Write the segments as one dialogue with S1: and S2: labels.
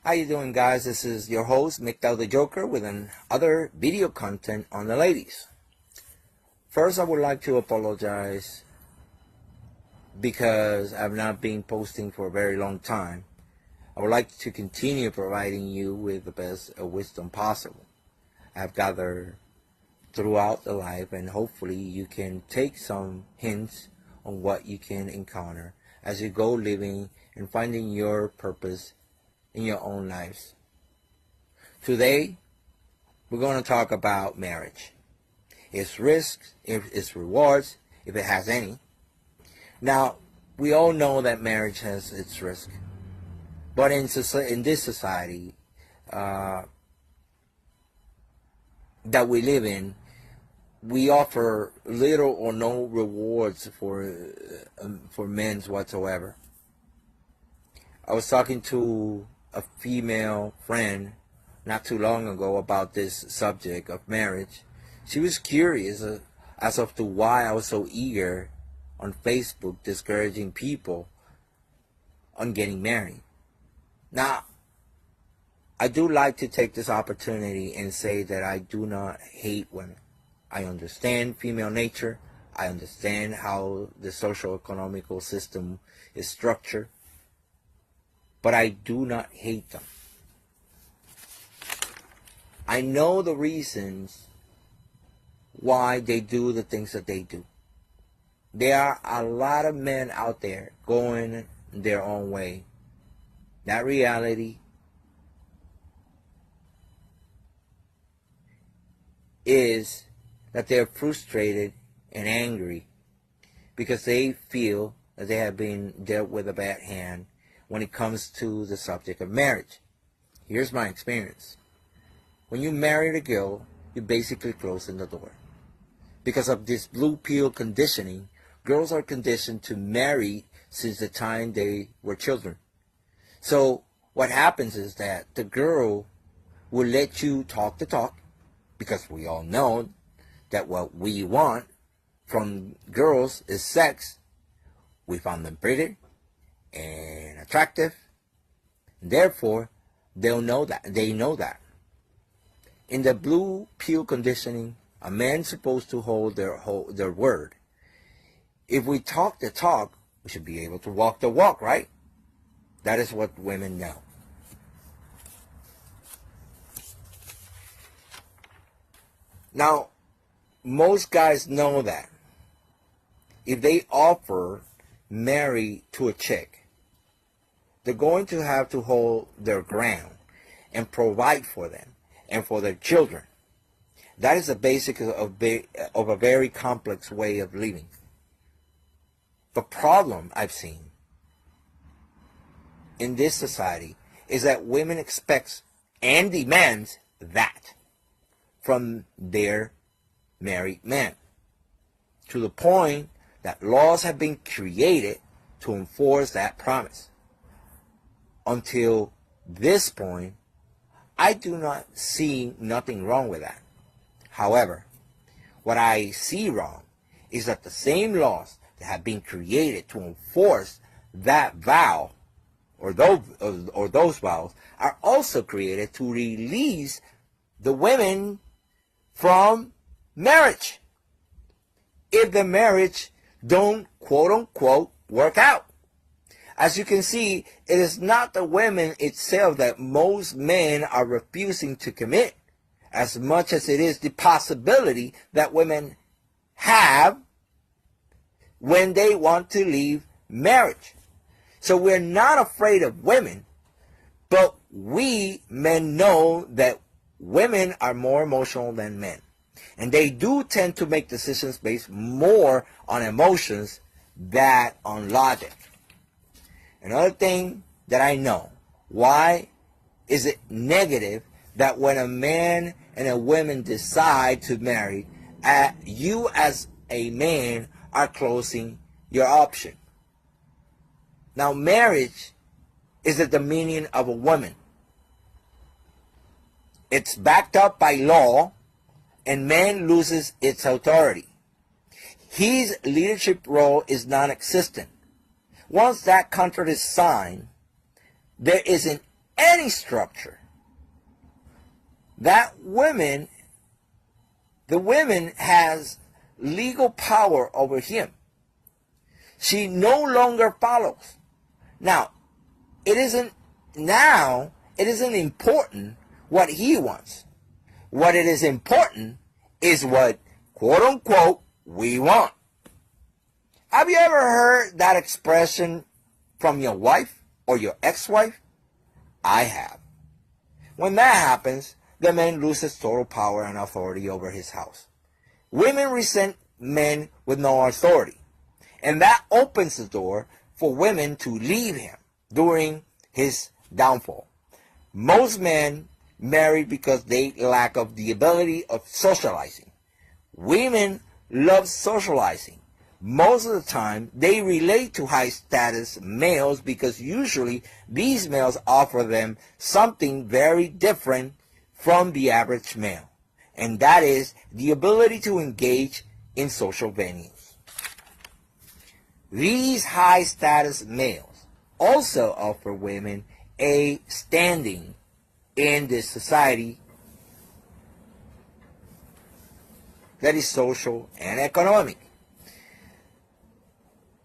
S1: How you doing, guys? This is your host, MGTOW the Joker, with another video content on the ladies. First, I would like to apologize because I've not been posting for a very long time. I would like to continue providing you with the best wisdom possible I've gathered throughout the life, and hopefully you can take some hints on what you can encounter as you go living and finding your purpose in your own lives. Today, we're going to talk about marriage. Its risks, its rewards, if it has any. Now, we all know that marriage has its risk. But in this society that we live in, we offer little or no rewards for men whatsoever. I was talking to a female friend not too long ago about this subject of marriage. She was curious as to why I was so eager on Facebook discouraging people on getting married. Now, I do like to take this opportunity and say that I do not hate women. I understand female nature. I understand how the social economical system is structured. But I do not hate them. I know the reasons why they do the things that they do. There are a lot of men out there going their own way. That reality is that they're frustrated and angry because they feel that they have been dealt with a bad hand when it comes to the subject of marriage. Here's my experience. When you marry a girl, you're basically closing the door. Because of this blue pill conditioning, girls are conditioned to marry since the time they were children. So what happens is that the girl will let you talk the talk, because we all know that what we want from girls is sex. We found them pretty and attractive. Therefore, they know that. In the blue pill conditioning, a man's supposed to hold their word. If we talk the talk, we should be able to walk the walk, right? That is what women know. Now, most guys know that if they offer marry to a chick, they're going to have to hold their ground and provide for them and for their children. That is the basic of a very complex way of living. The problem I've seen in this society is that women expect and demand that from their married men, to the point that laws have been created to enforce that promise. Until this point, I do not see nothing wrong with that. However, what I see wrong is that the same laws that have been created to enforce that vow or those vows are also created to release the women from marriage if the marriage don't quote unquote work out. As you can see, it is not the women itself that most men are refusing to commit, as much as it is the possibility that women have when they want to leave marriage. So we're not afraid of women, but we men know that women are more emotional than men. And they do tend to make decisions based more on emotions than on logic. Another thing that I know, why is it negative that when a man and a woman decide to marry, you as a man are closing your option? Now, marriage is the dominion of a woman. It's backed up by law, and man loses its authority. His leadership role is non-existent. Once that contract is signed, there isn't any structure, that the women has legal power over him. She no longer follows. Now, it isn't important what he wants. What it is important is what, quote unquote, we want. Have you ever heard that expression from your wife or your ex-wife? I have. When that happens, the man loses total power and authority over his house. Women resent men with no authority. And that opens the door for women to leave him during his downfall. Most men marry because they lack of the ability of socializing. Women love socializing. Most of the time, they relate to high-status males because usually these males offer them something very different from the average male. And that is the ability to engage in social venues. These high-status males also offer women a standing in this society that is social and economic.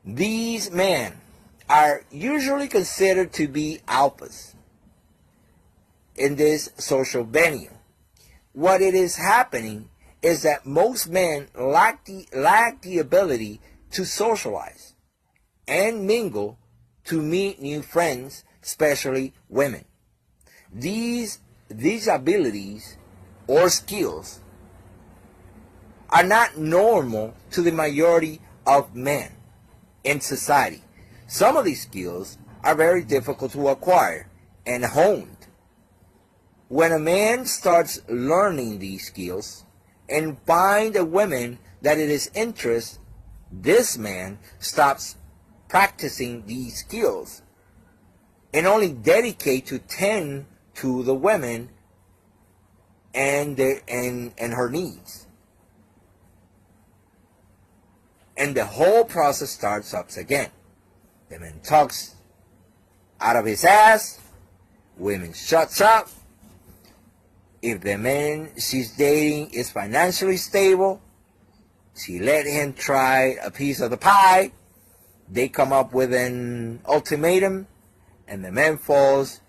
S1: These men are usually considered to be alphas in this social venue. What it is happening is that most men lack the ability to socialize and mingle to meet new friends, especially women. These abilities or skills are not normal to the majority of men in society. Some of these skills are very difficult to acquire and honed. When a man starts learning these skills and find a woman that it is interest, this man stops practicing these skills and only dedicate to tend to the women and her needs. And the whole process starts up again. The man talks out of his ass, women shuts up. If the man she's dating is financially stable, she let him try a piece of the pie. They come up with an ultimatum, and the man falls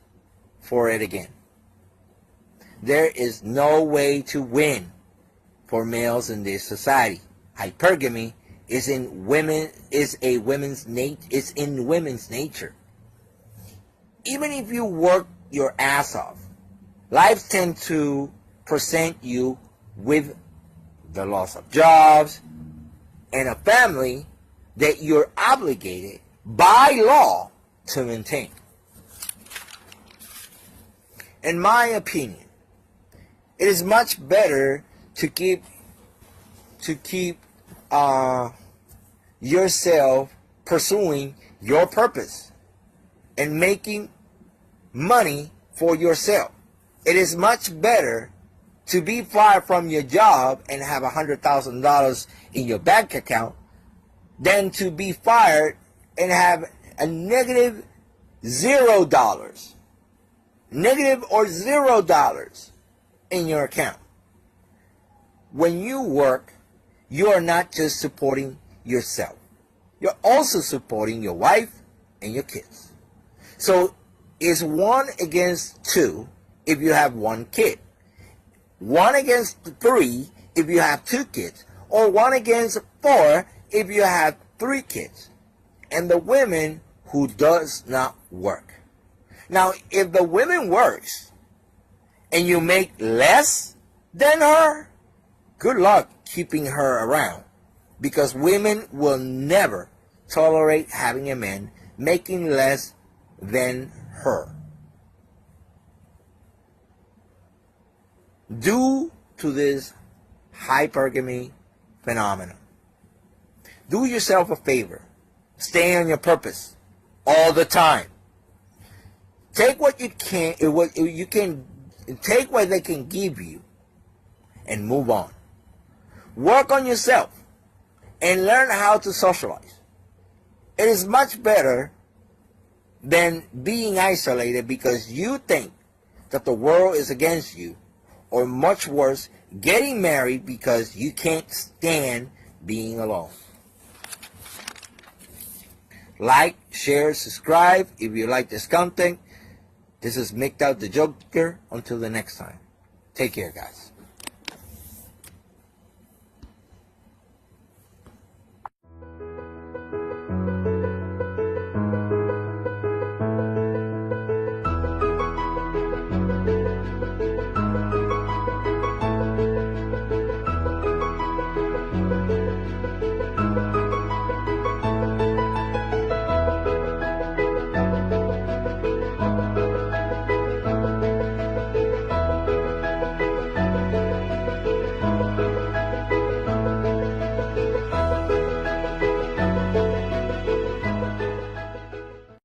S1: for it again. There is no way to win for males in this society. Hypergamy is in women's nature. Even if you work your ass off, life tends to present you with the loss of jobs and a family that you're obligated by law to maintain. In my opinion, it is much better to keep yourself pursuing your purpose and making money for yourself. It is much better to be fired from your job and have $100,000 in your bank account than to be fired and have a negative $0 in your account. When you work, you are not just supporting yourself. You're also supporting your wife and your kids. So it's 1 against 2 if you have 1 kid. 1 against 3 if you have 2 kids. Or 1 against 4 if you have 3 kids. And the women who does not work. Now, if the woman works and you make less than her, good luck keeping her around. Because women will never tolerate having a man making less than her. Due to this hypergamy phenomenon, do yourself a favor. Stay on your purpose all the time. Take what you can, take what they can give you and move on. Work on yourself and learn how to socialize. It is much better than being isolated because you think that the world is against you, or much worse, getting married because you can't stand being alone. Like, share, subscribe if you like this content. This is MGTOW the Joker. Until the next time. Take care, guys.